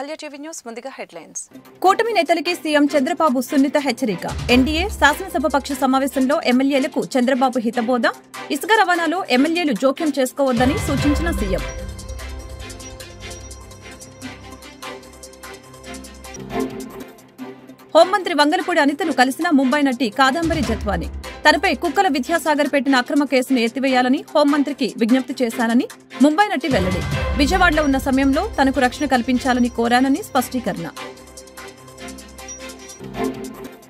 MLA TV news ముందుగా headlines. కూటమి నేతలకి CM Chandrababu సున్నిత హెచ్చరిక. ఎన్డీఏ శాసనసభ పక్ష సమావేశంలో ఎమ్మెల్యేలకు చంద్రబాబు హితబోధ. ఇసుక రవాణాలో ఎమ్మెల్యేలు జోక్యం చేసుకోవద్దని సూచించిన సీఎం. హోంమంత్రి వంగలపూడి అనితను కలిసిన ముంబై నటి కాదంబరి జత్వాని. తనపై కుక్కల విద్యాసాగర్ పెట్టిన అక్రమ కేసును ఎత్తివేయాలని హోంమంత్రికి విజ్ఞప్తి చేశానని ముంబై నటి వెల్లడి. విజయవాడలో ఉన్న సమయంలో తనకు రక్షణ కల్పించాలని కోరానని స్పష్టీకరణ.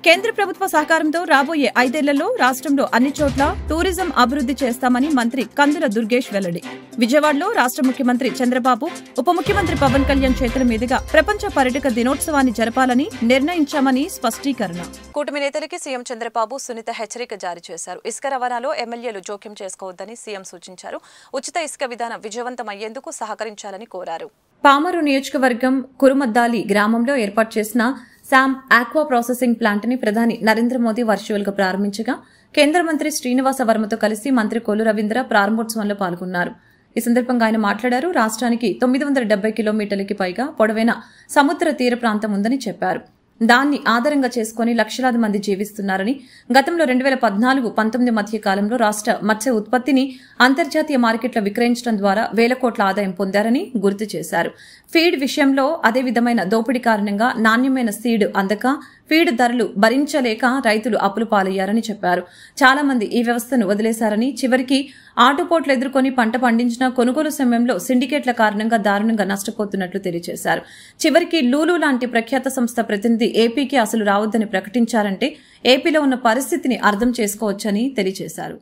కేంద్ర ప్రభుత్వ సహకారంతో రాబోయే 5 ఏళ్లలో రాష్ట్రంలో అన్ని చోట్ల టూరిజం అభివృద్ది చేస్తామని మంత్రి కందుల దుర్గేష్ వెల్లడి. విజయవాడలో రాష్ట్ర ముఖ్యమంత్రి చంద్రబాబు, ఉప ముఖ్యమంత్రి పవన్ కళ్యాణ్ చేతుల మీదుగా ప్రపంచ పర్యాటక దినోత్సవాన్ని జరపాలని నిర్ణయించామని స్పష్టీకరణ. కూటమి నేతలకి సీఎం చంద్రబాబు సున్నిత హెచ్చరిక జారీ చేశారు. ఇసుక రవాణాలో ఎమ్మెల్యేలు జోక్యం చేసుకోవద్దని సీఎం సూచించారు. ఉచిత ఇసుక విధానం విజయవంతమయ్యేందుకు సహకరించాలని కోరారు. పామరు నియోజకవర్గం కురుమద్దాలి గ్రామంలో ఏర్పాటు చేసిన శామ్ ఆక్వా ప్రాసెసింగ్ ప్లాంట్ ని ప్రధాని నరేంద్ర మోదీ వర్చువల్ గా ప్రారంభించగా కేంద్ర మంత్రి శ్రీనివాస వర్మతో కలిసి మంత్రి కొల్లు రవీంద్ర ప్రారంభోత్సవంలో పాల్గొన్నారు. ఈ సందర్భంగా ఆయన మాట్లాడారు. రాష్ట్రానికి 970 కిలోమీటర్లకి పైగా పొడవైన సముద్ర తీర ప్రాంతం ఉందని చెప్పారు. దాన్ని ఆధారంగా చేసుకుని లక్షలాది మంది జీవిస్తున్నారని, గతంలో 2014-19 మధ్య కాలంలో రాష్ట్ర మత్స్య ఉత్పత్తిని అంతర్జాతీయ మార్కెట్లో విక్రయించడం ద్వారా వేల కోట్ల ఆదాయం పొందారని గుర్తు చేశారు. ఫీడ్ విషయంలో అదే విధమైన దోపిడీ కారణంగా నాణ్యమైన సీడ్ అందక ఫీడ్ ధరలు భరించలేక రైతులు అప్పులు పాలయ్యారని చెప్పారు. చాలా మంది ఈ వ్యవస్థను వదిలేశారని, చివరికి ఆటుపోట్లు ఎదుర్కొని పంట పండించిన కొనుగోలు సమయంలో సిండికేట్ల కారణంగా దారుణంగా నష్టపోతున్నట్లు తెలియజేశారు. చివరికి లూలు లాంటి ప్రఖ్యాత సంస్థ ప్రతినిధి ఏపీకి అసలు రావద్దని ప్రకటించారంటే ఏపీలో ఉన్న పరిస్థితిని అర్థం చేసుకోవచ్చని తెలియజేశారు.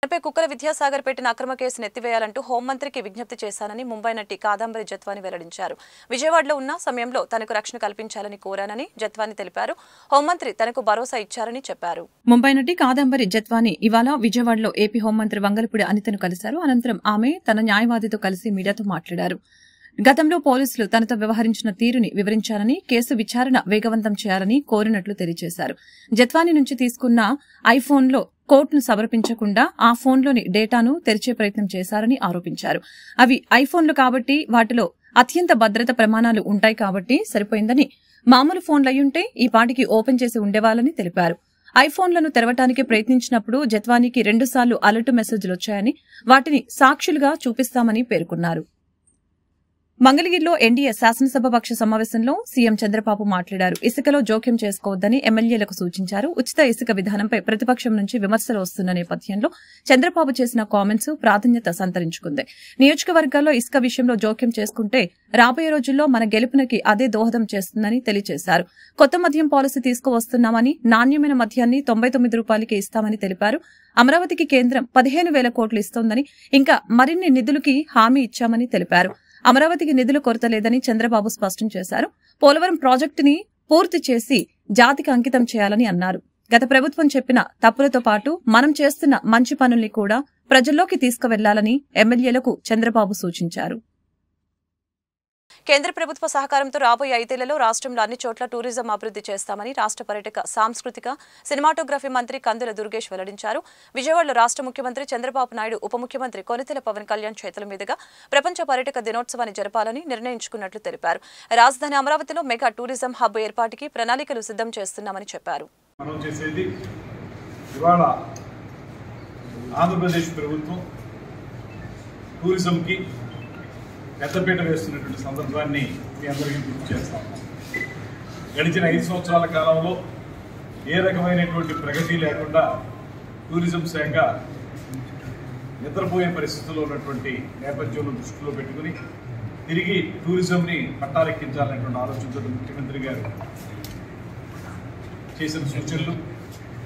తనపై కుక్కల విద్యాసాగర్ పెట్టిన అక్రమ కేసును ఎత్తివేయాలంటూ హోంమంత్రికి విజ్ఞప్తి చేశానని ముంబై నటి కాదంబరి జత్వాని వెల్లడించారు. విజయవాడలో ఉన్న సమయంలో తనకు రక్షణ కల్పించాలని కోరానని జత్వాని తెలిపారు. హోంమంత్రి తనకు భరోసా ఇచ్చారని చెప్పారు. ముంబై నటి కాదంబరి జత్వాని ఇవాళ విజయవాడలో ఏపీ హోంమంత్రి వంగలపూడి అనితను కలిశారు. అనంతరం ఆమె తన న్యాయవాదితో కలిసి మీడియాతో మాట్లాడారు. గతంలో పోలీసులు తనతో వ్యవహరించిన తీరుని వివరించారని, కేసు విచారణ వేగవంతం చేయాలని కోరినట్లు తెలియజేశారు. జత్వాని నుంచి తీసుకున్న ఐఫోన్లో కోర్టును సమర్పించకుండా ఆ ఫోన్లోని డేటాను తెరిచే ప్రయత్నం చేశారని ఆరోపించారు. అవి ఐఫోన్లు కాబట్టి వాటిలో అత్యంత భద్రత ప్రమాణాలు ఉంటాయి కాబట్టి సరిపోయిందని, మామూలు ఫోన్లయ్యుంటే ఈ పాటికి ఓపెన్ చేసి ఉండేవాళ్ళని తెలిపారు. ఐఫోన్లను తెరవటానికి ప్రయత్నించినప్పుడు జత్వానికి 2 సార్లు అలర్ట్ మెసేజ్లు వచ్చాయని, వాటిని సాక్షులుగా చూపిస్తామని పేర్కొన్నారు. మంగళగిరిలో ఎన్డీఏ శాసనసభ పక్ష సమావేశంలో సీఎం చంద్రబాబు మాట్లాడారు. ఇసుకలో జోక్యం చేసుకోవద్దని ఎమ్మెల్యేలకు సూచించారు. ఉచిత ఇసుక విధానంపై ప్రతిపక్షం నుంచి విమర్శలు వస్తున్న నేపథ్యంలో చంద్రబాబు చేసిన కామెంట్స్ ప్రాధాన్యత సంతరించుకుంది. నియోజకవర్గాల్లో ఇసుక విషయంలో జోక్యం చేసుకుంటే రాబోయే రోజుల్లో మన గెలుపునకి అదే దోహదం చేస్తుందని తెలియజేశారు. కొత్త మద్యం పాలసీ తీసుకువస్తున్నామని, నాణ్యమైన మద్యాన్ని 99 రూపాయలకే ఇస్తామని తెలిపారు. అమరావతికి కేంద్రం 15,000 కోట్లు ఇస్తోందని, ఇంకా మరిన్ని నిధులకి హామీ ఇచ్చామని తెలిపారు. అమరావతికి నిధుల కొరత లేదని చంద్రబాబు స్పష్టం చేశారు. పోలవరం ప్రాజెక్టుని పూర్తి చేసి జాతికి అంకితం చేయాలని అన్నారు. గత ప్రభుత్వం చెప్పిన తప్పులతో పాటు మనం చేస్తున్న మంచి పనుల్ని కూడా ప్రజల్లోకి తీసుకువెళ్లాలని ఎమ్మెల్యేలకు చంద్రబాబు సూచించారు. కేంద్ర ప్రభుత్వ సహకారంతో రాబోయే 5 ఏళ్లలో రాష్ట్రంలో అన్ని చోట్ల టూరిజం అభివృద్ది చేస్తామని రాష్ట్ర పర్యాటక, సాంస్కృతిక, సినిమాటోగ్రఫీ మంత్రి కందుల దుర్గేష్ వెల్లడించారు. విజయవాడలో రాష్ట్ర ముఖ్యమంత్రి చంద్రబాబు నాయుడు, ఉప ముఖ్యమంత్రి కొనితెల పవన్ కళ్యాణ్ చేతుల మీదుగా ప్రపంచ పర్యాటక దినోత్సవాన్ని జరపాలని నిర్ణయించుకున్నట్లు తెలిపారు. రాజధాని అమరావతిలో మెగా టూరిజం హబ్ ఏర్పాటుకి ప్రణాళికలు సిద్ధం చేస్తున్నామని చెప్పారు. పెద్దపీట వేస్తున్నటువంటి సందర్భాన్ని మీ అందరికీ గుర్తు చేస్తాం. గడిచిన 5 సంవత్సరాల కాలంలో ఏ రకమైనటువంటి ప్రగతి లేకుండా టూరిజం శాఖ నిద్రపోయే పరిస్థితుల్లో ఉన్నటువంటి నేపథ్యంలో దృష్టిలో పెట్టుకుని తిరిగి టూరిజంని పట్టాలెక్కించాలనేటువంటి ఆలోచనతో ముఖ్యమంత్రి గారు చేసిన సూచనలు,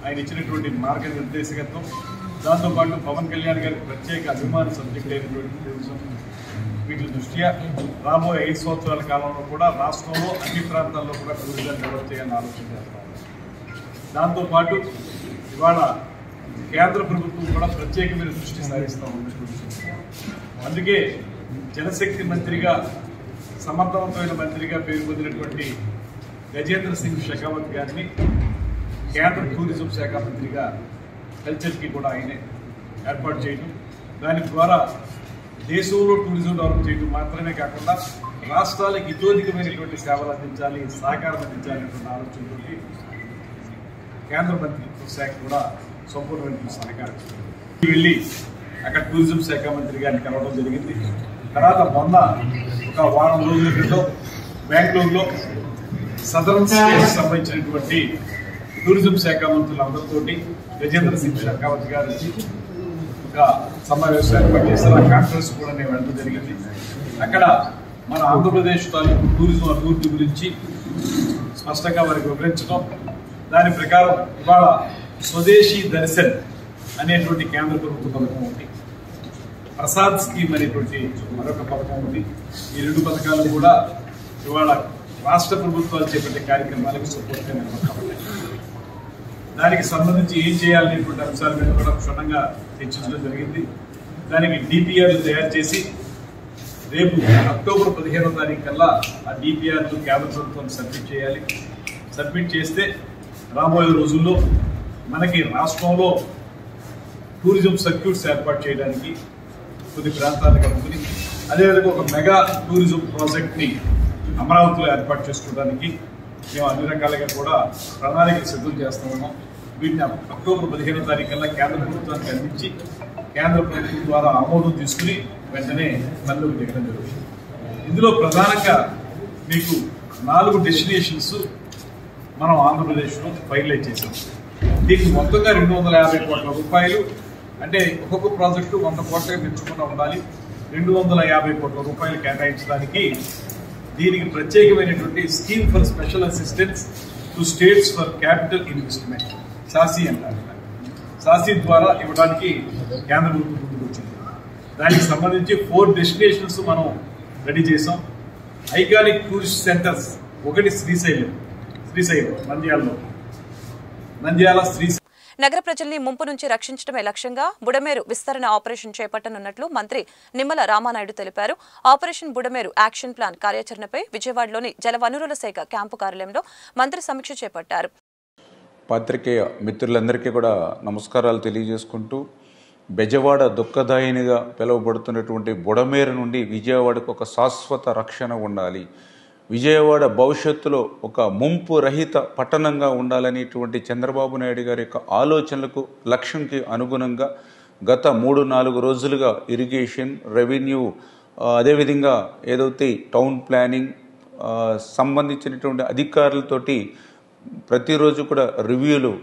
ఆయన ఇచ్చినటువంటి మార్గనిర్దేశకత్వం, దాంతోపాటు పవన్ కళ్యాణ్ గారికి ప్రత్యేక అభిమాన సబ్జెక్ట్ అయినటువంటి టూరిజం, వీటి దృష్ట్యా రాబోయే 5 సంవత్సరాల కాలంలో కూడా రాష్ట్రంలో అన్ని ప్రాంతాల్లో కూడా టూరిజం డెవలప్ చేయాలని ఆలోచన చేస్తాం. దాంతోపాటు ఇవాళ కేంద్ర ప్రభుత్వం కూడా ప్రత్యేకమైన దృష్టి సారిస్తాం. అందుకే జనశక్తి మంత్రిగా, సమర్థవంతమైన మంత్రిగా పేరు పొందినటువంటి గజేంద్ర సింగ్ షెకావత్ గారిని కేంద్ర టూరిజం శాఖ మంత్రిగా కల్చర్కి కూడా ఆయనే ఏర్పాటు చేయడం, దాని ద్వారా దేశంలో టూరిజం డెవలప్ చేయడం మాత్రమే కాకుండా రాష్ట్రాలకు ఇతోధికమైనటువంటి సేవలు అందించాలి, సహకారం అందించాలనేటువంటి ఆలోచనతో కేంద్ర మంత్రిత్వ శాఖ కూడా సంపూర్ణమైన సహకారం వెళ్ళి అక్కడ టూరిజం శాఖ మంత్రి గారిని కలవడం జరిగింది. తర్వాత మొన్న ఒక వారం రోజుల క్రితం బెంగళూరులో సదరన్ స్టేట్స్ సంబంధించినటువంటి టూరిజం శాఖ మంత్రులందరితోటి గజేంద్ర సింగ్ షెకావత్ గారు ఒక సమావేశం ఏర్పాటు చేశారు. ఆ కాన్ఫరెన్స్ కూడా నేను వెళ్ళడం జరిగింది. అక్కడ మన ఆంధ్రప్రదేశ్ తాలూకు టూరిజం అభివృద్ధి గురించి స్పష్టంగా వారికి వివరించడం, దాని ప్రకారం ఇవాళ స్వదేశీ దర్శన్ అనేటువంటి కేంద్ర ప్రభుత్వ పథకం ఉంది, ప్రసాద్ స్కీమ్ అనేటువంటి మరొక పథకం ఉంది. ఈ రెండు పథకాలు కూడా ఇవాళ రాష్ట్ర ప్రభుత్వాలు చేపట్టే కార్యక్రమాలకు సపోర్ట్గా నిలబడతాయి. దానికి సంబంధించి ఏం చేయాలనేటువంటి అంశాల మీద కూడా క్షుణ్ణంగా చర్చించడం జరిగింది. దానికి డిపిఆర్లు తయారు చేసి రేపు అక్టోబర్ 15వ తారీఖు కల్లా ఆ డిపిఆర్లు కేంద్ర ప్రభుత్వం సబ్మిట్ చేయాలి. సబ్మిట్ చేస్తే రాబోయే రోజుల్లో మనకి రాష్ట్రంలో టూరిజం సర్క్యూట్స్ ఏర్పాటు చేయడానికి కొన్ని ప్రాంతాలను కలుపుకుని, అదేవిధంగా ఒక మెగా టూరిజం ప్రాజెక్ట్ని అమరావతిలో ఏర్పాటు చేసుకోవడానికి మేము అన్ని రకాలుగా కూడా ప్రణాళికలు సిద్ధం చేస్తున్నాము. వీటిని అక్టోబర్ 15వ తారీఖు కల్లా కేంద్ర ప్రభుత్వానికి అందించి కేంద్ర ప్రభుత్వం ద్వారా ఆమోదం తీసుకుని వెంటనే పనులకు దిగడం జరుగుతుంది. ఇందులో ప్రధానంగా మీకు 4 డెస్టినేషన్స్ మనం ఆంధ్రప్రదేశ్లో ఫైనలైజ్ చేసాం. దీనికి మొత్తంగా 250 కోట్ల రూపాయలు, అంటే ఒక్కొక్క ప్రాజెక్టు 100 కోట్లుగా పెంచకుండా ఉండాలి. 250 కోట్ల రూపాయలు కేటాయించడానికి దీనికి ప్రత్యేకమైనటువంటి scheme for special assistance to states for capital investment, SASCI అంటారు. సాసి ద్వారా ఇవ్వడానికి కేంద్ర ప్రభుత్వం ముందుకు వచ్చింది. దానికి సంబంధించి 4 డెస్టినేషన్స్ మనం రెడీ చేసాం. ఐకానిక్ టూరిస్ట్ సెంటర్స్, ఒకటి శ్రీశైలం నంద్యాల శ్రీశైలం. నగర ప్రజల్ని ముంపు నుంచి రక్షించడమే లక్ష్యంగా బుడమేరు విస్తరణ ఆపరేషన్ చేపట్టనున్నట్లు మంత్రి నిమ్మల రామానాయుడు తెలిపారు. ఆపరేషన్ బుడమేరు యాక్షన్ ప్లాన్ కార్యాచరణపై విజయవాడలోని జలవనరుల శాఖ క్యాంపు కార్యాలయంలో మంత్రి సమీక్ష చేపట్టారు. పాత్రికేయ మిత్రులందరికీ కూడా నమస్కారాలు తెలియజేసుకుంటూ, బెజవాడ దుఃఖదాయినిగా పిలువబడుతున్నటువంటి బుడమేరు నుండి విజయవాడకు ఒక శాశ్వత రక్షణ ఉండాలి, విజయవాడ భవిష్యత్తులో ఒక ముంపు రహిత పట్టణంగా ఉండాలనేటువంటి చంద్రబాబు నాయుడు గారి యొక్క ఆలోచనలకు లక్ష్యంకి అనుగుణంగా గత 3-4 రోజులుగా ఇరిగేషన్, రెవెన్యూ, అదేవిధంగా ఏదైతే టౌన్ ప్లానింగ్ సంబంధించినటువంటి అధికారులతోటి ప్రతిరోజు కూడా రివ్యూలు,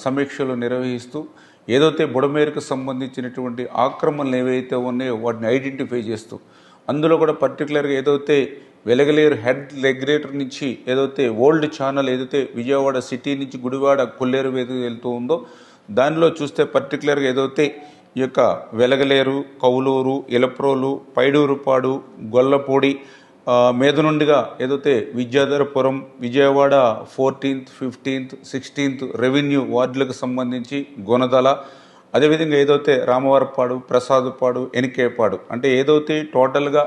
సమీక్షలు నిర్వహిస్తూ ఏదైతే బుడమేరుకు సంబంధించినటువంటి ఆక్రమణలు ఏవైతే ఉన్నాయో వాటిని ఐడెంటిఫై చేస్తూ, అందులో కూడా పర్టికులర్గా ఏదైతే వెలగలేరు హెడ్ రెగ్యులేటర్ నుంచి ఏదైతే ఓల్డ్ ఛానల్ ఏదైతే విజయవాడ సిటీ నుంచి గుడివాడ కొల్లేరు వేదిక వెళ్తూ ఉందో దానిలో చూస్తే పర్టికులర్గా ఏదైతే ఈ యొక్క వెలగలేరు, కౌలూరు, ఇలప్రోలు, పైడూరుపాడు, గొల్లపూడి మీద నుండిగా ఏదైతే Vidyadharapuram, Vijayawada 14th, 15th, 16th revenue వార్డులకు సంబంధించి గొనదల, అదేవిధంగా ఏదైతే రామవరపాడు, ప్రసాదపాడు, ఎనికేపాడు, అంటే ఏదైతే టోటల్గా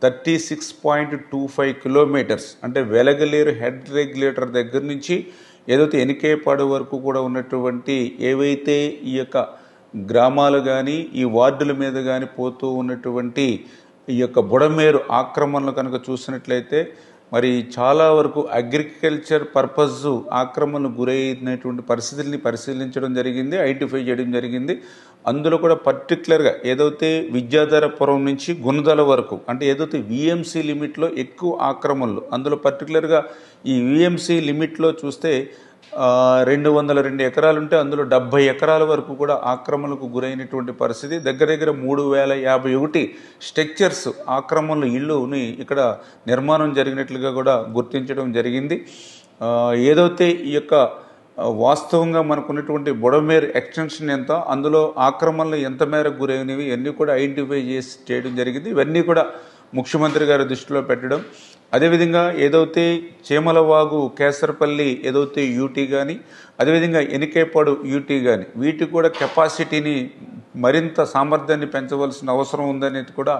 36.25 కిలోమీటర్స్, అంటే వెలగలేరు హెడ్ రెగ్యులేటర్ దగ్గర నుంచి ఏదైతే ఎనికేపాడు వరకు కూడా ఉన్నటువంటి ఏవైతే ఈ యొక్క గ్రామాలు కానీ ఈ వార్డుల మీద కానీ పోతూ ఉన్నటువంటి ఈ యొక్క బుడమేరు ఆక్రమణలు కనుక చూసినట్లయితే మరి చాలా వరకు అగ్రికల్చర్ పర్పస్ ఆక్రమణకు గురైనటువంటి పరిస్థితుల్ని పరిశీలించడం జరిగింది, ఐడెంటిఫై చేయడం జరిగింది. అందులో కూడా పర్టికులర్గా ఏదైతే విద్యాధరపురం నుంచి గుణదల వరకు, అంటే ఏదైతే విఎంసీ లిమిట్లో ఎక్కువ ఆక్రమణలు, అందులో పర్టికులర్గా ఈ విఎంసీ లిమిట్లో చూస్తే 202 ఎకరాలు ఉంటే అందులో 70 ఎకరాల వరకు కూడా ఆక్రమణలకు గురైనటువంటి పరిస్థితి. దగ్గర దగ్గర 3051 స్ట్రక్చర్స్ ఆక్రమణలు ఇళ్ళుని ఇక్కడ నిర్మాణం జరిగినట్లుగా కూడా గుర్తించడం జరిగింది. ఏదైతే ఈ యొక్క వాస్తవంగా మనకున్నటువంటి బుడమేరు ఎక్స్టెన్షన్ ఎంత, అందులో ఆక్రమణలు ఎంత మేరకు గురైనవి ఇవన్నీ కూడా ఐడెంటిఫై చేసి చేయడం జరిగింది. ఇవన్నీ కూడా ముఖ్యమంత్రి గారి దృష్టిలో పెట్టడం, అదేవిధంగా ఏదైతే చేమలవాగు, కేసరపల్లి ఏదైతే యూటీ కానీ, అదేవిధంగా ఎనికేపాడు యూటీ కానీ వీటి కూడా కెపాసిటీని మరింత సామర్థ్యాన్ని పెంచవలసిన అవసరం ఉందనేది కూడా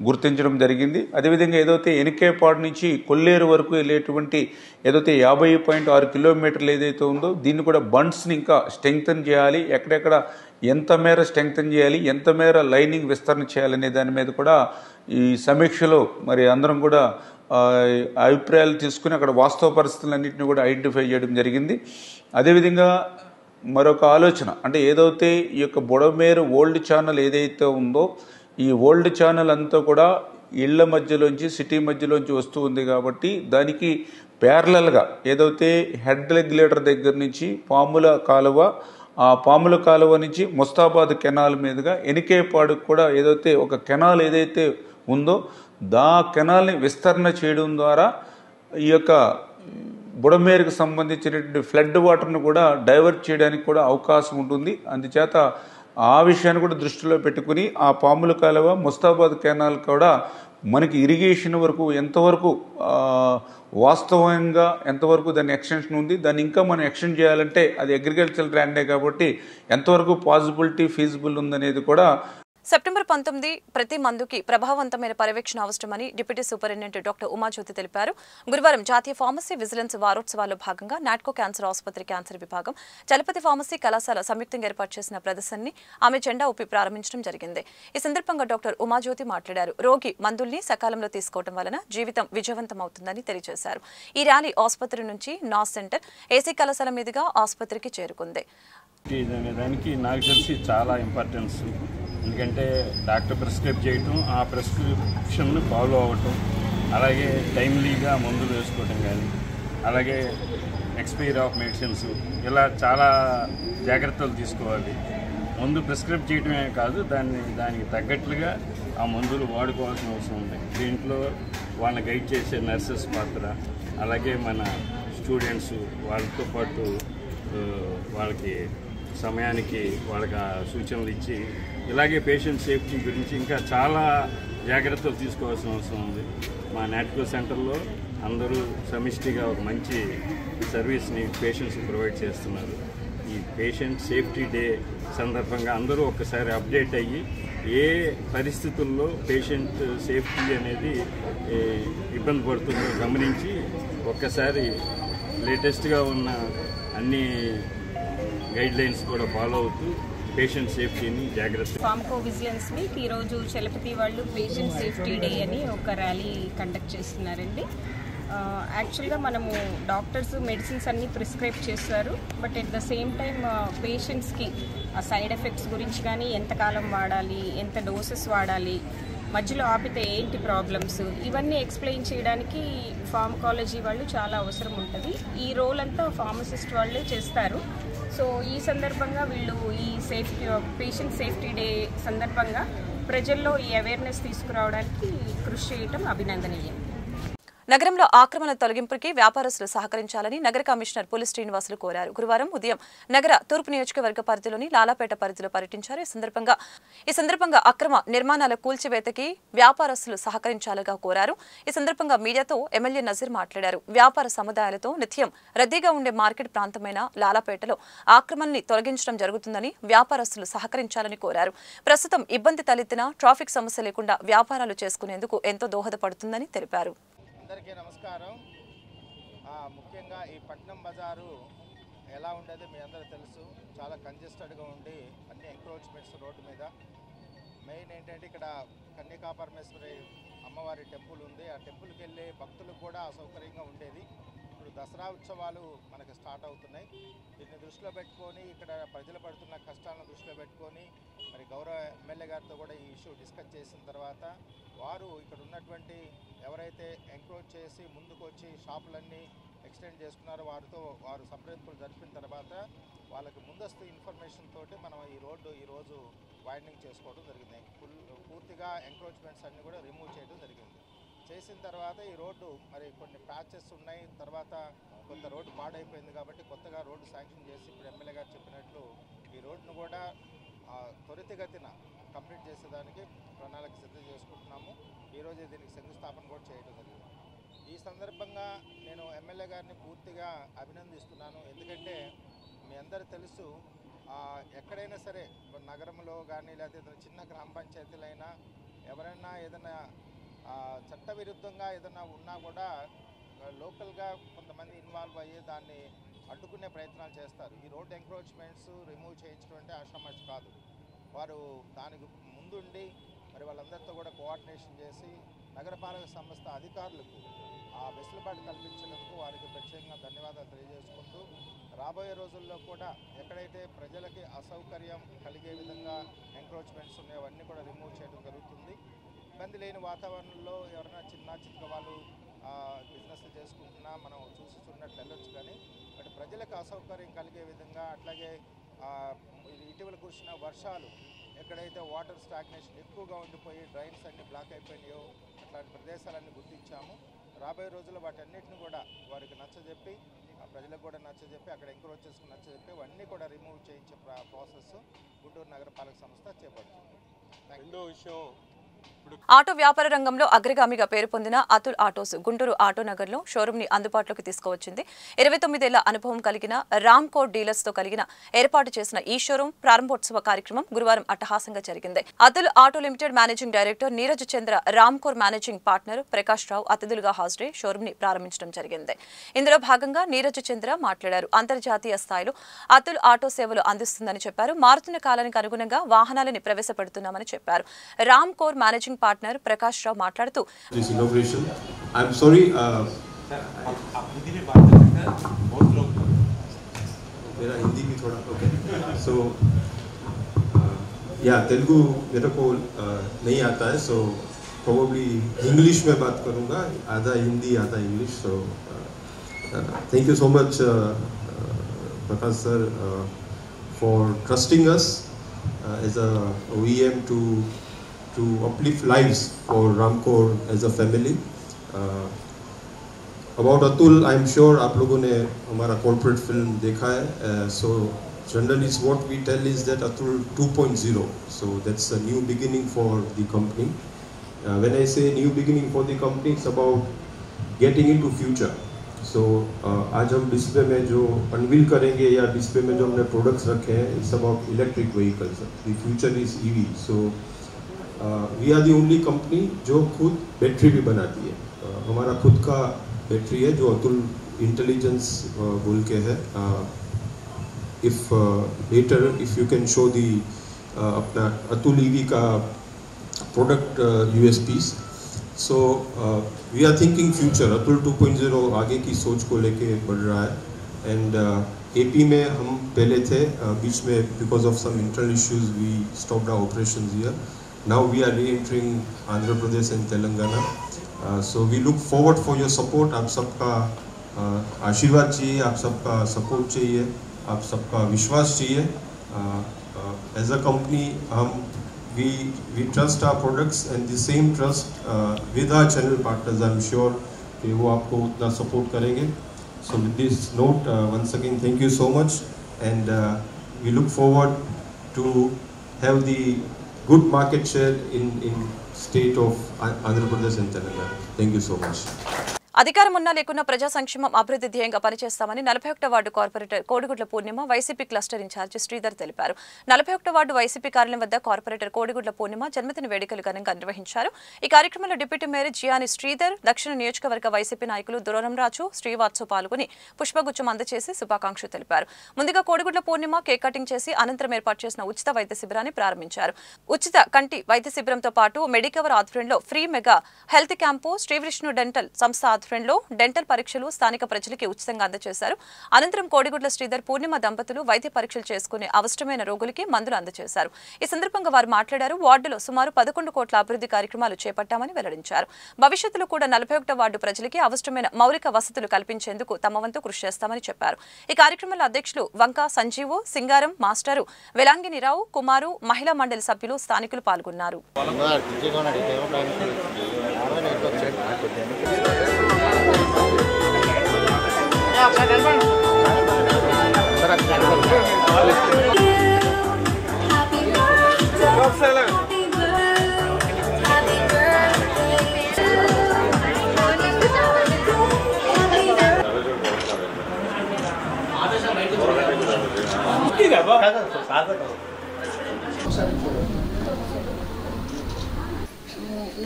గుర్తించడం జరిగింది. అదేవిధంగా ఏదైతే ఎనికేపాడు నుంచి కొల్లేరు వరకు వెళ్ళేటువంటి ఏదైతే 50.6 కిలోమీటర్లు ఏదైతే ఉందో దీన్ని కూడా బండ్స్ని ఇంకా స్ట్రెంగ్తన్ చేయాలి, ఎక్కడెక్కడ ఎంత మేర స్ట్రెంగ్తన్ చేయాలి, ఎంత మేర లైనింగ్ విస్తరణ చేయాలనే దాని మీద కూడా ఈ సమీక్షలో మరి అందరం కూడా అభిప్రాయాలు తీసుకుని అక్కడ వాస్తవ పరిస్థితులన్నింటినీ కూడా ఐడెంటిఫై చేయడం జరిగింది. అదేవిధంగా మరొక ఆలోచన అంటే ఏదైతే ఈ యొక్క బుడమేరు ఓల్డ్ ఛానల్ ఏదైతే ఉందో ఈ ఓల్డ్ ఛానల్ అంతా కూడా ఇళ్ల మధ్యలోంచి సిటీ మధ్యలోంచి వస్తూ ఉంది కాబట్టి దానికి ప్యారలల్గా ఏదైతే హెడ్ రెగ్యులేటర్ దగ్గర నుంచి పాముల కాలువ, ఆ పాముల కాలువ నుంచి ముస్తాబాద్ కెనాల్ మీదుగా ఎనికేపాడుకు కూడా ఏదైతే ఒక కెనాల్ ఏదైతే ఉందో కెనాల్ని విస్తరణ చేయడం ద్వారా ఈ యొక్క బుడమేరుకు సంబంధించినటువంటి ఫ్లడ్ వాటర్ను కూడా డైవర్ట్ చేయడానికి కూడా అవకాశం ఉంటుంది. అందుచేత ఆ విషయాన్ని కూడా దృష్టిలో పెట్టుకుని ఆ పాముల కాలువ ముస్తాబాద్ కెనాల్ కూడా మనకి ఇరిగేషన్ వరకు ఎంతవరకు వాస్తవంగా ఎంతవరకు దాని ఎక్స్టెన్షన్ ఉంది, దాన్ని ఇంకా మనం ఎక్స్టెండ్ చేయాలంటే అది అగ్రికల్చర్ ల్యాండే కాబట్టి ఎంతవరకు పాసిబిలిటీ ఫీజిబుల్ ఉందనేది కూడా. సెప్టెంబర్ 19 ప్రతి మందుకి ప్రభావవంతమైన పర్యవేక్షణ అవసరమని డిప్యూటీ సూపరింటెండెంట్ డాక్టర్ ఉమాజ్యోతి తెలిపారు. గురువారం జాతీయ ఫార్మసీ విజిలెన్స్ వారోత్సవాల్లో భాగంగా నాట్కో క్యాన్సర్ ఆసుపత్రి క్యాన్సర్ విభాగం, చలపతి ఫార్మసీ కళాశాల సంయుక్తంగా ఏర్పాటు చేసిన ప్రదర్శనని ఆమె జెండా ఊపి ప్రారంభించడం జరిగింది. ఈ సందర్భంగా డాక్టర్ ఉమాజ్యోతి మాట్లాడారు. రోగి మందుల్ని సకాలంలో తీసుకోవడం వలన జీవితం విజయవంతమవుతుందని తెలియజేశారు. ఈ ర్యాలీ ఆసుపత్రి నుంచి నాస్ సెంటర్, ఏసీ కళాశాల మీదుగా ఆసుపత్రికి చేరుకుంది. దానికి నాకు తెలిసి చాలా ఇంపార్టెన్స్. ఎందుకంటే డాక్టర్ ప్రిస్క్రైబ్ చేయటం, ఆ ప్రిస్క్రిప్షన్ను ఫాలో అవ్వటం, అలాగే టైమ్లీగా మందులు వేసుకోవటం కానీ, అలాగే ఎక్స్పైరీ ఆఫ్ మెడిసిన్స్, ఇలా చాలా జాగ్రత్తలు తీసుకోవాలి. మందు ప్రిస్క్రైబ్ చేయటమే కాదు, దానికి తగ్గట్లుగా ఆ మందులు వాడుకోవాల్సిన అవసరం ఉంది. దీంట్లో వాళ్ళని గైడ్ చేసే నర్సెస్ పాత్ర, అలాగే మన స్టూడెంట్స్ వాళ్ళతో పాటు వాళ్ళకి సమయానికి వాళ్ళకి సూచనలు ఇచ్చి, ఇలాగే పేషెంట్ సేఫ్టీ గురించి ఇంకా చాలా జాగ్రత్తలు తీసుకోవాల్సిన అవసరం ఉంది. మా నాట్కో సెంటర్లో అందరూ సమిష్టిగా ఒక మంచి సర్వీస్ని పేషెంట్స్కి ప్రొవైడ్ చేస్తున్నారు. ఈ పేషెంట్ సేఫ్టీ డే సందర్భంగా అందరూ ఒక్కసారి అప్డేట్ అయ్యి ఏ పరిస్థితుల్లో పేషెంట్ సేఫ్టీ అనేది ఇబ్బంది పడుతుందో గమనించి ఒక్కసారి లేటెస్ట్గా ఉన్న అన్ని గైడ్ లైన్స్ కూడా ఫాలో అవుతూ పేషెంట్ సేఫ్టీని జాగ్రత్త. ఫార్మకో విజిలెన్స్ వీక్ ఈరోజు చలపతి వాళ్ళు పేషెంట్ సేఫ్టీ డే అని ఒక ర్యాలీ కండక్ట్ చేస్తున్నారండి. యాక్చువల్గా మనము డాక్టర్స్ మెడిసిన్స్ అన్నీ ప్రిస్క్రైబ్ చేస్తారు, but at the same time పేషెంట్స్కి ఆ సైడ్ ఎఫెక్ట్స్ గురించి కానీ, ఎంతకాలం వాడాలి, ఎంత డోసెస్ వాడాలి, మధ్యలో ఆపితే ఏంటి ప్రాబ్లమ్స్, ఇవన్నీ ఎక్స్ప్లెయిన్ చేయడానికి ఫార్మకాలజీ వాళ్ళు చాలా అవసరం ఉంటుంది. ఈ రోల్ అంతా ఫార్మసిస్ట్ వాళ్ళే చేస్తారు. సో ఈ సందర్భంగా వీళ్ళు ఈ పేషెంట్ సేఫ్టీ డే సందర్భంగా ప్రజల్లో ఈ అవేర్నెస్ తీసుకురావడానికి కృషి చేయటం అభినందనీయం. నగరంలో ఆక్రమణ తొలగింపుకి వ్యాపారస్తులు సహకరించాలని నగర కమిషనర్ పులి శ్రీనివాసులు కోరారు. గురువారం ఉదయం నగర తూర్పు నియోజకవర్గ పరిధిలోని లాలాపేట పరిధిలో పర్యటించారు. ఈ సందర్భంగా అక్రమ నిర్మాణాల కూల్చివేతకి వ్యాపారస్తులు సహకరించాలని కోరారు. ఈ సందర్భంగా మీడియాతో ఎమ్మెల్యే నజీర్ మాట్లాడారు. వ్యాపార సముదాయాలతో నిత్యం రద్దీగా ఉండే మార్కెట్ ప్రాంతమైన లాలాపేటలో ఆక్రమణని తొలగించడం జరుగుతుందని వ్యాపారస్తులు సహకరించాలని కోరారు. ప్రస్తుతం ఇబ్బంది తలెత్తిన ట్రాఫిక్ సమస్య లేకుండా వ్యాపారాలు చేసుకునేందుకు ఎంతో దోహదపడుతుందని తెలిపారు. అందరికీ నమస్కారం. ముఖ్యంగా ఈ పట్నం బజారు ఎలా ఉండేది మీ అందరూ తెలుసు. చాలా కంజెస్టెడ్గా ఉండి అన్ని ఎంక్రోచ్మెంట్స్ రోడ్డు మీద. మెయిన్ ఏంటంటే ఇక్కడ కన్యకా పరమేశ్వరి అమ్మవారి టెంపుల్ ఉంది. ఆ టెంపుల్కి వెళ్ళే భక్తులకు కూడా అసౌకర్యంగా ఉండేది. ఇప్పుడు దసరా ఉత్సవాలు మనకి స్టార్ట్ అవుతున్నాయి. దీన్ని దృష్టిలో పెట్టుకొని ఇక్కడ ప్రజలు పడుతున్న కష్టాలను దృష్టిలో పెట్టుకొని మరి గౌరవ ఎమ్మెల్యే గారితో కూడా ఈ ఇష్యూ డిస్కస్ చేసిన తర్వాత వారు ఇక్కడ ఉన్నటువంటి ఎవరైతే ఎంక్రోచ్ చేసి ముందుకు వచ్చి షాపులన్నీ ఎక్స్టెండ్ చేసుకున్నారో వారు సంప్రదింపులు జరిపిన తర్వాత వాళ్ళకి ముందస్తు ఇన్ఫర్మేషన్ తోటి మనం ఈ రోడ్డు ఈరోజు వైండింగ్ చేసుకోవడం జరిగింది. పూర్తిగా ఎంక్రోచ్మెంట్స్ అన్నీ కూడా రిమూవ్ చేయడం జరిగింది. చేసిన తర్వాత ఈ రోడ్డు మరి కొన్ని ప్యాచెస్ ఉన్నాయి. తర్వాత కొంత రోడ్డు పాడైపోయింది కాబట్టి కొత్తగా రోడ్డు శాంక్షన్ చేసి ఇప్పుడు ఎమ్మెల్యే గారు చెప్పినట్లు ఈ రోడ్డును కూడా త్వరితగతిన కంప్లీట్ చేసేదానికి ప్రణాళిక సిద్ధం చేసుకుంటున్నాము. ఈరోజు దీనికి శంకుస్థాపన కూడా చేయడం జరిగింది. ఈ సందర్భంగా నేను ఎమ్మెల్యే గారిని పూర్తిగా అభినందిస్తున్నాను. ఎందుకంటే మీ అందరూ తెలుసు, ఎక్కడైనా సరే నగరంలో కానీ లేకపోతే చిన్న గ్రామ పంచాయతీలైనా ఎవరైనా ఏదైనా చట్టవిరుద్ధంగా ఏదైనా ఉన్నా కూడా లోకల్గా కొంతమంది ఇన్వాల్వ్ అయ్యి దాన్ని అడ్డుకునే ప్రయత్నాలు చేస్తారు. ఈ రోడ్ ఎంక్రోచ్మెంట్స్ రిమూవ్ చేయించడం అంటే ఆషామాషి కాదు. వారు దానికి ముందుండి మరి వాళ్ళందరితో కూడా కోఆర్డినేషన్ చేసి నగరపాలక సంస్థ అధికారులకు ఆ వెసులుబాటు కల్పించినందుకు వారికి ప్రత్యేకంగా ధన్యవాదాలు తెలియజేసుకుంటూ రాబోయే రోజుల్లో కూడా ఎక్కడైతే ప్రజలకి అసౌకర్యం కలిగే విధంగా ఎంక్రోచ్మెంట్స్ ఉన్నాయో అవన్నీ కూడా రిమూవ్ చేయడం జరుగుతుంది. ఇబ్బంది లేని వాతావరణంలో ఎవరైనా చిన్న చిన్న వాళ్ళు బిజినెస్లు చేసుకుంటున్నా మనం చూస్తున్నట్లు వెళ్ళొచ్చు, కానీ బట్ ప్రజలకు అసౌకర్యం కలిగే విధంగా అట్లాగే ఇటీవల కురిసిన వర్షాలు ఎక్కడైతే వాటర్ స్టాగ్నేషన్ ఎక్కువగా ఉండిపోయి డ్రైన్స్ అన్ని బ్లాక్ అయిపోయినాయో అట్లాంటి ప్రదేశాలన్నీ గుర్తించాము. రాబోయే రోజుల్లో వాటన్నిటిని కూడా వారికి నచ్చజెప్పి ప్రజలకు కూడా నచ్చజెప్పి అక్కడ ఎంక్రోచెస్కి నచ్చజెప్పి అవన్నీ కూడా రిమూవ్ చేయించే ప్రాసెస్ గుంటూరు నగరపాలక సంస్థ చేపడుతుంది. రెండో విషయం, ఆటో వ్యాపార రంగంలో అగ్రగామిగా పేరు పొందిన అతుల్ ఆటోస్ గుంటూరు ఆటో నగర్లో షోరూమ్ ని అందుబాటులోకి తీసుకువచ్చింది. 29 ఏళ్ల అనుభవం కలిగిన రామ్కో డీలర్స్ తో కలిగిన ఏర్పాటు చేసిన ఈ షోరూమ్ ప్రారంభోత్సవ కార్యక్రమం గురువారం అట్టహాసంగా జరిగింది. Atul auto limited managing director Neeraj Chandra, Ramcor managing partner Prakash Rao అతిథులుగా హాజరై షోరూమ్ ని ప్రారంభించడం జరిగింది. ఇందులో భాగంగా నీరజ్ చంద్ర మాట్లాడారు. అంతర్జాతీయ స్థాయిలో అతుల్ ఆటో సేవలు అందిస్తుందని చెప్పారు. మారుతున్న కాలానికి అనుగుణంగా వాహనాలను ప్రవేశపెడుతున్నామని చెప్పారు. రామ్కోర్ మేనేజింగ్ पार्टनर प्रकाश राव माట్లాడుతూ this inauguration I'm sorry आप हिंदी में बात करते हैं बहुत लोग मेरा हिंदी भी थोड़ा ओके so या तेलुगु मेरे को नहीं आता है so probably English में बात करूंगा आधा हिंदी आधा English so thank you so much Prakash sir for trusting us as a OEM to uplift lives for Ramkor as a family. About Atul, I'm sure आप लोगों ने हमारा corporate film देखा है. So generally what we tell is that Atul 2.0. So that's a new beginning for the company. When I say new beginning for the company, it's about getting into future. So आज हम display में जो unveil करेंगे या display में जो हमने products रखे हैं, it's about electric vehicles. The future is EV. So we are the only company जो खुद बैटरी भी बनाती है. हमारा खुद का बैटरी है जो अतुल इंटेलिजेंस बोल के है. if later if you can show the अपना अतुल EV का product USPs. so we are thinking future. Atul 2.0 आगे की सोच को लेके बढ़ रहा है. and AP में हम पहले थे, बीच में because of some internal issues we stopped our operations here. Now we are re-entering Andhra Pradesh and Telangana. So we look forward for your support. आप सबका आशीर्वाद चाहिए, आप सबका सपोर्ट चाहिए, आप सबका विश्वास चाहिए. As a company, we trust our products and the same trust with our channel partners. I'm sure कि वो आपको उतना support करेंगे. So with this note, once again thank you so much, and we look forward to have the good market share in state of Andhra Pradesh and Telangana. Thank you so much. అధికారం ఉన్నా లేకున్నా ప్రజా సంక్షేమం అభివృద్ధి ధ్యేయంగా పనిచేస్తామని 41వ ward corporator కోడిగుడ్ల పూర్ణిమ YCP cluster incharge Sridhar తెలిపారు. 41వ ward YCP కార్యాలయం వద్ద కార్పొరేటర్ కోడిగుడ్ల పూర్ణిమ జన్మదిన వేడుకలు ఘనంగా నిర్వహించారు. ఈ కార్యక్రమంలో డిప్యూటీ మేయర్ జియాని శ్రీధర్, దక్షిణ నియోజకవర్గ వైసీపీ నాయకులు దురరంరాజు, శ్రీవాత్సు పాల్గొని పుష్పగుచ్చం అందజేసి శుభాకాంక్షలు తెలిపారు. ముందుగా కోడిగుడ్ల పూర్ణిమ కేక్ కటింగ్ చేసి అనంతరం ఏర్పాటు చేసిన ఉచిత వైద్య శిబిరాన్ని ప్రారంభించారు. ఉచిత కంటి వైద్య శిబిరంతో పాటు మెడికవర్ ఆధ్వర్యంలో free mega health camp, Srivishnu dental సంస్థ ఆధ్వర్యంలో డెంటల్ పరీక్షలు స్థానిక ప్రజలకు ఉచితంగా అందజేశారు. అనంతరం కోడిగుడ్ల శ్రీధర్, పూర్ణిమ దంపతులు వైద్య పరీక్షలు చేసుకునే అవసరమైన రోగులకి మందులు అందజేశారు. ఈ సందర్భంగా వారు మాట్లాడారు. వార్డులో సుమారు 11 కోట్ల అభివృద్ధి కార్యక్రమాలు చేపట్టామని వెల్లడించారు. భవిష్యత్తులో కూడా 41వ వార్డు ప్రజలకి అవసరమైన మౌలిక వసతులు కల్పించేందుకు తమ వంతు కృషి చేస్తామని చెప్పారు. ఈ కార్యక్రమంలో అధ్యక్షులు వంక సంజీవు, సింగారం మాస్టరు, వెలాంగినిరావు, కుమారు, మహిళా మండలి సభ్యులు, స్థానికులు పాల్గొన్నారు.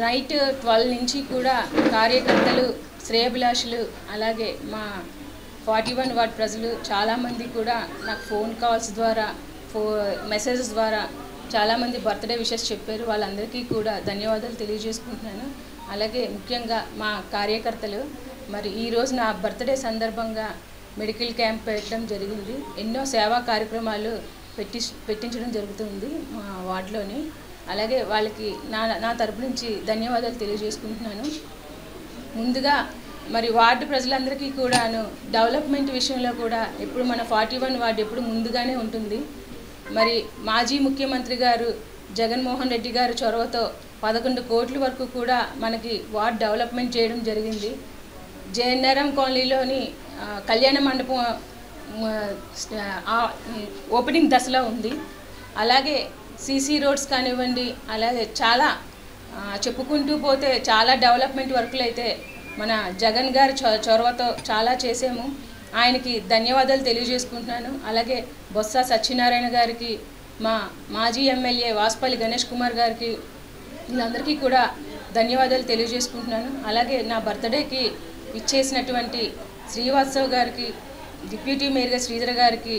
నైట్ 12 నుంచి కూడా కార్యకర్తలు, శ్రేయభిలాషులు, అలాగే మా 41 వార్డ్ ప్రజలు చాలామంది కూడా నాకు ఫోన్ కాల్స్ ద్వారా, మెసేజెస్ ద్వారా చాలామంది బర్త్డే విషెస్ చెప్పారు. వాళ్ళందరికీ కూడా ధన్యవాదాలు తెలియజేసుకుంటున్నాను. అలాగే ముఖ్యంగా మా కార్యకర్తలు మరి ఈరోజు నా బర్త్డే సందర్భంగా మెడికల్ క్యాంప్ పెట్టడం జరిగింది. ఎన్నో సేవా కార్యక్రమాలు పెట్టించడం జరుగుతుంది మా వార్డులోని. అలాగే వాళ్ళకి నా తరపు నుంచి ధన్యవాదాలు తెలియజేసుకుంటున్నాను. ముందుగా మరి వార్డు ప్రజలందరికీ కూడాను డెవలప్మెంట్ విషయంలో కూడా ఎప్పుడు మన 41 వార్డు ఎప్పుడు ముందుగానే ఉంటుంది. మరి మాజీ ముఖ్యమంత్రి గారు జగన్మోహన్ రెడ్డి గారు చొరవతో 11 కోట్ల వరకు కూడా మనకి వార్డ్ డెవలప్మెంట్ చేయడం జరిగింది. జయనగరం కాలనీలోని కళ్యాణ మండపం ఓపెనింగ్ దశలో ఉంది. అలాగే సీసీ రోడ్స్ కానివ్వండి, అలాగే చాలా చెప్పుకుంటూ పోతే చాలా డెవలప్మెంట్ వర్కులు అయితే మన జగన్ గారి చొరవతో చాలా చేసాము. ఆయనకి ధన్యవాదాలు తెలియజేసుకుంటున్నాను. అలాగే బొత్స సత్యనారాయణ గారికి, మా మాజీ ఎమ్మెల్యే వాసుపల్లి గణేష్ కుమార్ గారికి, వీళ్ళందరికీ కూడా ధన్యవాదాలు తెలియజేసుకుంటున్నాను. అలాగే నా బర్త్డేకి ఇచ్చేసినటువంటి శ్రీవాత్సవ్ గారికి, డిప్యూటీ మేయర్గా శ్రీధర్ గారికి,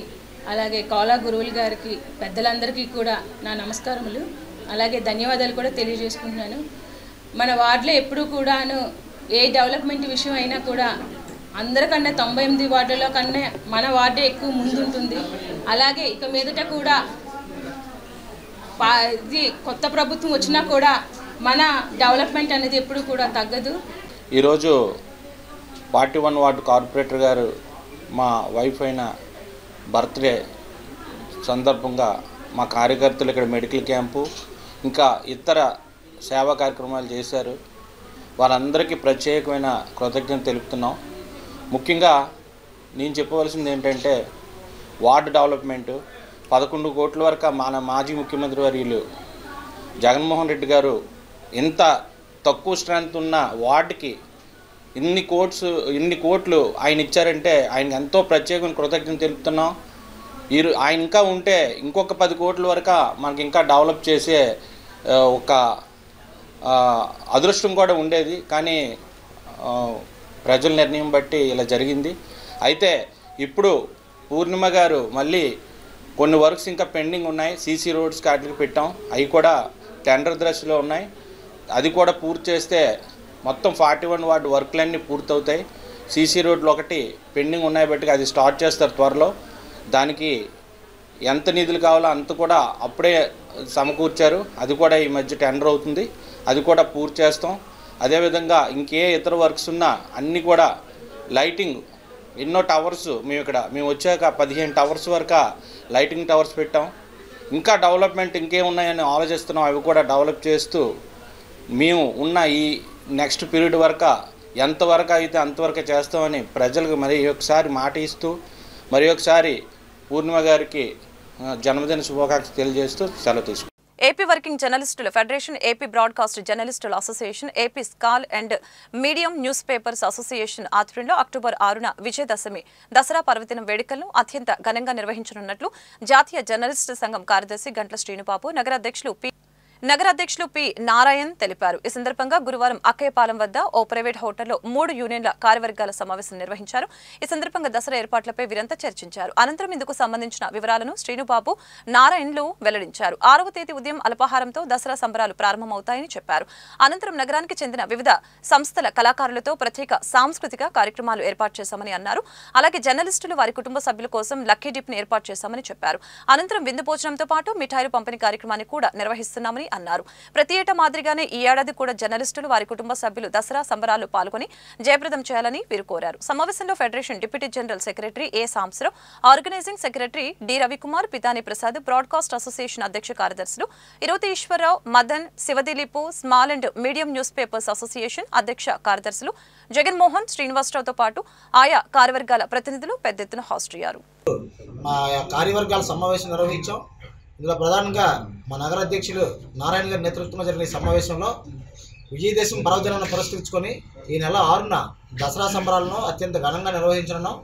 అలాగే కౌలా గురువులు గారికి, పెద్దలందరికీ కూడా నా నమస్కారములు, అలాగే ధన్యవాదాలు కూడా తెలియజేసుకుంటున్నాను. మన వార్డులో ఎప్పుడూ కూడాను ఏ డెవలప్మెంట్ విషయం అయినా కూడా అందరికన్నా 98 వార్డుల్లో కన్నా మన వార్డే ఎక్కువ ముందుంటుంది. అలాగే ఇక మీదట కూడా ఇది కొత్త ప్రభుత్వం వచ్చినా కూడా మన డెవలప్మెంట్ అనేది ఎప్పుడు కూడా తగ్గదు. ఈరోజు 41 వార్డు కార్పొరేటర్ గారు మా వైఫ్ అయిన బర్త్డే సందర్భంగా మా కార్యకర్తలు ఇక్కడ మెడికల్ క్యాంపు ఇంకా ఇతర సేవా కార్యక్రమాలు చేశారు. వారందరికీ ప్రత్యేకమైన కృతజ్ఞత తెలుపుతున్నాం. ముఖ్యంగా నేను చెప్పవలసింది ఏంటంటే వార్డు డెవలప్మెంట్ 11 కోట్ల వరకు మన మాజీ ముఖ్యమంత్రి వర్యులు జగన్మోహన్ రెడ్డి గారు ఇంత తక్కువ స్ట్రెంత్ ఉన్న వార్డుకి ఇన్ని కోట్లు ఆయన ఇచ్చారంటే ఆయనకి ఎంతో ప్రత్యేకమైన కృతజ్ఞత తెలుపుతున్నాం. ఆయన ఇంకా ఉంటే ఇంకొక 10 కోట్ల వరకు మనకి ఇంకా డెవలప్ చేసే ఒక అదృష్టం కూడా ఉండేది. కానీ ప్రజల నిర్ణయం బట్టి ఇలా జరిగింది. అయితే ఇప్పుడు పూర్ణిమ గారు మళ్ళీ కొన్ని వర్క్స్ ఇంకా పెండింగ్ ఉన్నాయి. సీసీ రోడ్స్ వాటికి పెట్టాం, అవి కూడా టెండర్ దశలో ఉన్నాయి. అది కూడా పూర్తి చేస్తే మొత్తం 41 వార్డు వర్క్లన్నీ పూర్తవుతాయి. సీసీ రోడ్లు ఒకటి పెండింగ్ ఉన్నాయి బట్టి అది స్టార్ట్ చేస్తారు త్వరలో. దానికి ఎంత నిధులు కావాలో అంత కూడా అప్పుడే సమకూర్చారు. అది కూడా ఈ మధ్య టెండర్ అవుతుంది, అది కూడా పూర్తి చేస్తాం. అదేవిధంగా ఇంకే ఇతర వర్క్స్ ఉన్నా అన్నీ కూడా లైటింగ్ ఎన్నో టవర్స్ మేము వచ్చాక 15 టవర్స్ వరకు లైటింగ్ టవర్స్ పెట్టాం. ఇంకా డెవలప్మెంట్ ఇంకేమున్నాయని ఆలోచిస్తున్నాం. అవి కూడా డెవలప్ చేస్తూ మేము ఉన్న ఈ నెక్స్ట్ పీరియడ్ వరకు ఎంతవరకు అయితే అంతవరకు చేస్తామని ప్రజలకు మరి ఒకసారి మాట ఇస్తూ మరి ఒకసారి పూర్ణిమ గారికి జన్మదిన శుభాకాంక్షలు తెలియజేస్తూ సెలవు తీసుకుంటాం. ఏపీ వర్కింగ్ జర్నలిస్టుల ఫెడరేషన్, ఏపీ బ్రాడ్కాస్ట్ జర్నలిస్టుల association, AP small and medium newspapers association ఆధ్వర్యంలో అక్టోబర్ 6న విజయదశమి దసరా పర్వదినం వేడుకలను అత్యంత ఘనంగా నిర్వహించనున్నట్లు జాతీయ జర్నలిస్టు సంఘం కార్యదర్శి గంట్ల శ్రీనుబాబు, నగర అధ్యక్షులు పి నారాయణ్ తెలిపారు. ఈ సందర్భంగా గురువారం అక్కయ్యపాలెం వద్ద ఓ ప్రైవేట్ హోటల్లో 3 యూనియన్ల కార్యవర్గాల సమావేశం నిర్వహించారు. ఈ సందర్భంగా దసరా ఏర్పాట్లపై వీరంతా చర్చించారు. అనంతరం ఇందుకు సంబంధించిన వివరాలను శ్రీనుబాబు, నారాయణ్లు వెల్లడించారు. 6వ తేదీ ఉదయం అల్పాహారంతో దసరా సంబరాలు ప్రారంభమవుతాయని చెప్పారు. అనంతరం నగరానికి చెందిన వివిధ సంస్థల కళాకారులతో ప్రత్యేక సాంస్కృతిక కార్యక్రమాలు ఏర్పాటు చేశామని అన్నారు. అలాగే జర్నలిస్టులు వారి కుటుంబ సభ్యుల కోసం లక్కీ డిప్ ని ఏర్పాటు చేశామని చెప్పారు. అనంతరం విందు భోజనంతో పాటు మిఠాయిలు పంపిణీ కార్యక్రమాన్ని కూడా నిర్వహిస్తున్నామని అన్నారు. ప్రతి ఏటా మాదిరిగానే ఈ ఏడాది కూడా జర్నలిస్టులు వారి కుటుంబ సభ్యులు దసరా సంబరాలు పాల్గొని జయప్రదం చేయాలని వీరు కోరారు. సమావేశంలో federation deputy general secretary A Sambasivarao, organising secretary D Ravikumar, Pitani Prasad, broadcast association అధ్యక్ష కార్యదర్శులు Iroti Eswararao, Madan, Sivadileep, small and medium newspapers association అధ్యక్ష కార్యదర్శులు జగన్మోహన్, శ్రీనివాసరావుతో పాటు ఆయా కార్యవర్గాల ప్రతినిధులు పెద్ద ఎత్తున హాజరయ్యారు. కార్యవర్గాల సమావేశం నిర్వహించాం. ఇందులో ప్రధానంగా మా నగర అధ్యక్షులు నారాయణ గారి నేతృత్వంలో జరిగిన ఈ సమావేశంలో విజయదశమి పర్వదినాన్ని పురస్కరించుకొని ఈ నెల 6న దసరా సంబరాలను అత్యంత ఘనంగా నిర్వహించనున్నాం.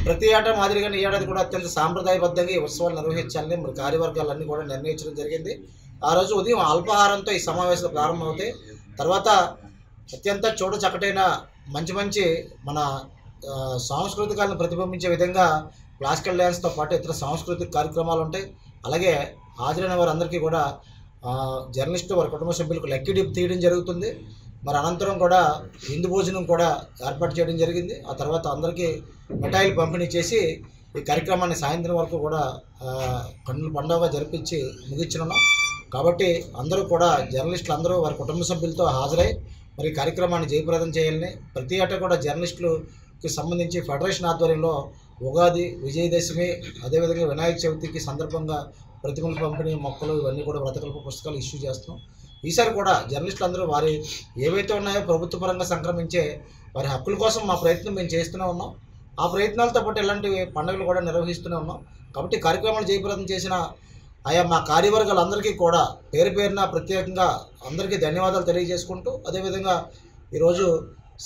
ప్రతి ఏటా మాదిరిగానే ఈ ఏడాది కూడా అత్యంత సాంప్రదాయబద్ధంగా ఈ ఉత్సవాలు నిర్వహించాలని మరి కార్యవర్గాలన్నీ కూడా నిర్ణయించడం జరిగింది. ఆ రోజు ఉదయం అల్పాహారంతో ఈ సమావేశాలు ప్రారంభమవుతాయి. తర్వాత అత్యంత చక్కటైన మంచి మన సాంస్కృతికాలను ప్రతిబింబించే విధంగా క్లాసికల్ డ్యాన్స్తో పాటు ఇతర సాంస్కృతిక కార్యక్రమాలు ఉంటాయి. అలాగే హాజరైన వారందరికీ కూడా జర్నలిస్టు వారి కుటుంబ సభ్యులకు లక్కీ డిప్ తీయడం జరుగుతుంది. మరి అనంతరం కూడా విందు భోజనం కూడా ఏర్పాటు చేయడం జరిగింది. ఆ తర్వాత అందరికీ మిఠాయిలు పంపిణీ చేసి ఈ కార్యక్రమాన్ని సాయంత్రం వరకు కూడా కన్నుల పండుగగా జరిపించి ముగించనున్నాం. కాబట్టి అందరూ కూడా జర్నలిస్టులు అందరూ వారి కుటుంబ సభ్యులతో హాజరై మరి కార్యక్రమాన్ని జయప్రదం చేయాలని, ప్రతి ఏటా కూడా జర్నలిస్టులకి సంబంధించి ఫెడరేషన్ ఆధ్వర్యంలో ఉగాది, విజయదశమి, అదేవిధంగా వినాయక చవితికి సందర్భంగా ప్రతిమల పంపిణీ, మొక్కలు ఇవన్నీ కూడా వ్రతకల్ప పుస్తకాలు ఇష్యూ చేస్తున్నాం. ఈసారి కూడా జర్నలిస్టులు అందరూ వారి ఏవైతే ఉన్నాయో ప్రభుత్వ పరంగా సంక్రమించే వారి హక్కుల కోసం మా ప్రయత్నం మేము చేస్తూనే ఉన్నాం. ఆ ప్రయత్నాలతో పాటు ఇలాంటి పండుగలు కూడా నిర్వహిస్తూనే ఉన్నాం. కాబట్టి కార్యక్రమాలు జయప్రదం చేసిన ఆయా మా కార్యవర్గాలందరికీ కూడా పేరు పేరున ప్రత్యేకంగా అందరికీ ధన్యవాదాలు తెలియజేసుకుంటూ, అదేవిధంగా ఈరోజు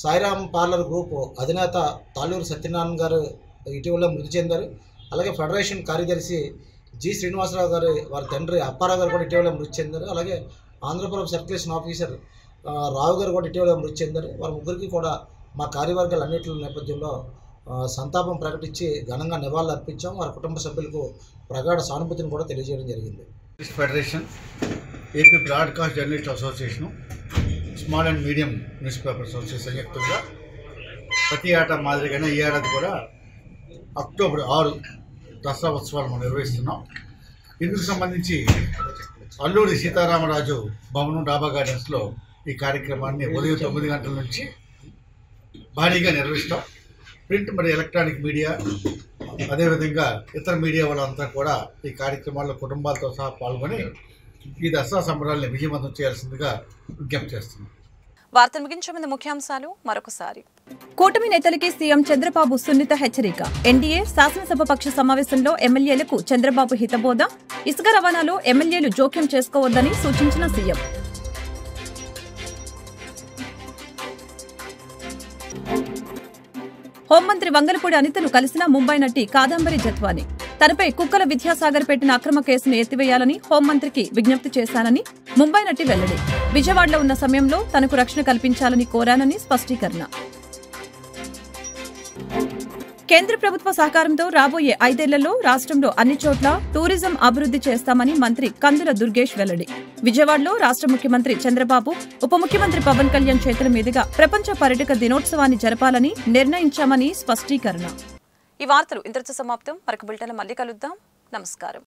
సాయిరామ్ పార్లర్ గ్రూప్ అధినేత తాళ్ళూరు సత్యనారాయణ గారు ఇటీవల మృతి చెందారు. అలాగే ఫెడరేషన్ కార్యదర్శి జి శ్రీనివాసరావు గారు వారి తండ్రి అప్పారావు గారు కూడా ఇటీవల మృతి చెందారు. అలాగే ఆంధ్రపురం సర్క్యులేషన్ ఆఫీసర్ రావు గారు కూడా ఇటీవల మృతి చెందారు. వారి ముగ్గురికి కూడా మా కార్యవర్గాల అన్నింటి నేపథ్యంలో సంతాపం ప్రకటించి ఘనంగా నివాళులు అర్పించాం. వారి కుటుంబ సభ్యులకు ప్రగాఢ సానుభూతిని కూడా తెలియజేయడం జరిగింది. Federation, AP broadcast journalist association, small and medium news paper association సంయుక్తంగా ప్రతి ఏటా మాదిరిగానే ఈ ఏడాది కూడా అక్టోబర్ 6 దసరా ఉత్సవాలు మనం నిర్వహిస్తున్నాం. ఇందుకు సంబంధించి అల్లూరి సీతారామరాజు భవనం డాబా గార్డెన్స్లో ఈ కార్యక్రమాన్ని ఉదయం 9 గంటల నుంచి భారీగా నిర్వహిస్తాం. ప్రింట్ మరియు ఎలక్ట్రానిక్ మీడియా, అదేవిధంగా ఇతర మీడియా వాళ్ళంతా కూడా ఈ కార్యక్రమాల్లో కుటుంబాలతో సహా పాల్గొని ఈ దసరా సంబరాలను విజయవంతం చేయాల్సిందిగా విజ్ఞప్తి చేస్తున్నాం. వార్తలు ముగించే ముందు ముఖ్యాంశాలు మరొకసారి. కూటమి నేతలకి సీఎం చంద్రబాబు సున్నిత హెచ్చరిక. ఎన్డీఏ శాసనసభ పక్ష సమావేశంలో ఎమ్మెల్యేలకు చంద్రబాబు హితబోధ. ఇసుక రవాణాలో ఎమ్మెల్యేలు జోక్యం చేసుకోవద్దని సూచించిన సీఎం. హోంమంత్రి వంగలపూడి అనితను కలిసిన ముంబై నటి కాదంబరి జత్వాని. తనపై కుక్కల విద్యాసాగర్ పెట్టిన అక్రమ కేసును ఎత్తివేయాలని హోంమంత్రికి విజ్ఞప్తి చేశానని ముంబై నటి వెల్లడి. విజయవాడలో ఉన్న సమయంలో తనకు రక్షణ కల్పించాలని కోరానని స్పష్టీకరణ. కేంద్ర ప్రభుత్వ సహకారంతో రాబోయే 5 ఏళ్లలో రాష్ట్రంలో అన్ని చోట్ల టూరిజం అభివృద్ది చేస్తామని మంత్రి కందుల దుర్గేష్ వెల్లడి. విజయవాడలో రాష్ట్ర ముఖ్యమంత్రి చంద్రబాబు, ఉప ముఖ్యమంత్రి పవన్ కళ్యాణ్ చేతుల మీదుగా ప్రపంచ పర్యాటక దినోత్సవాన్ని జరపాలని నిర్ణయించామని స్పష్టీకరణ. ఈ వార్తలు ఇంతటితో సమాప్తం. మరొక బులెటిన్లో మళ్ళీ కలుద్దాం. నమస్కారం.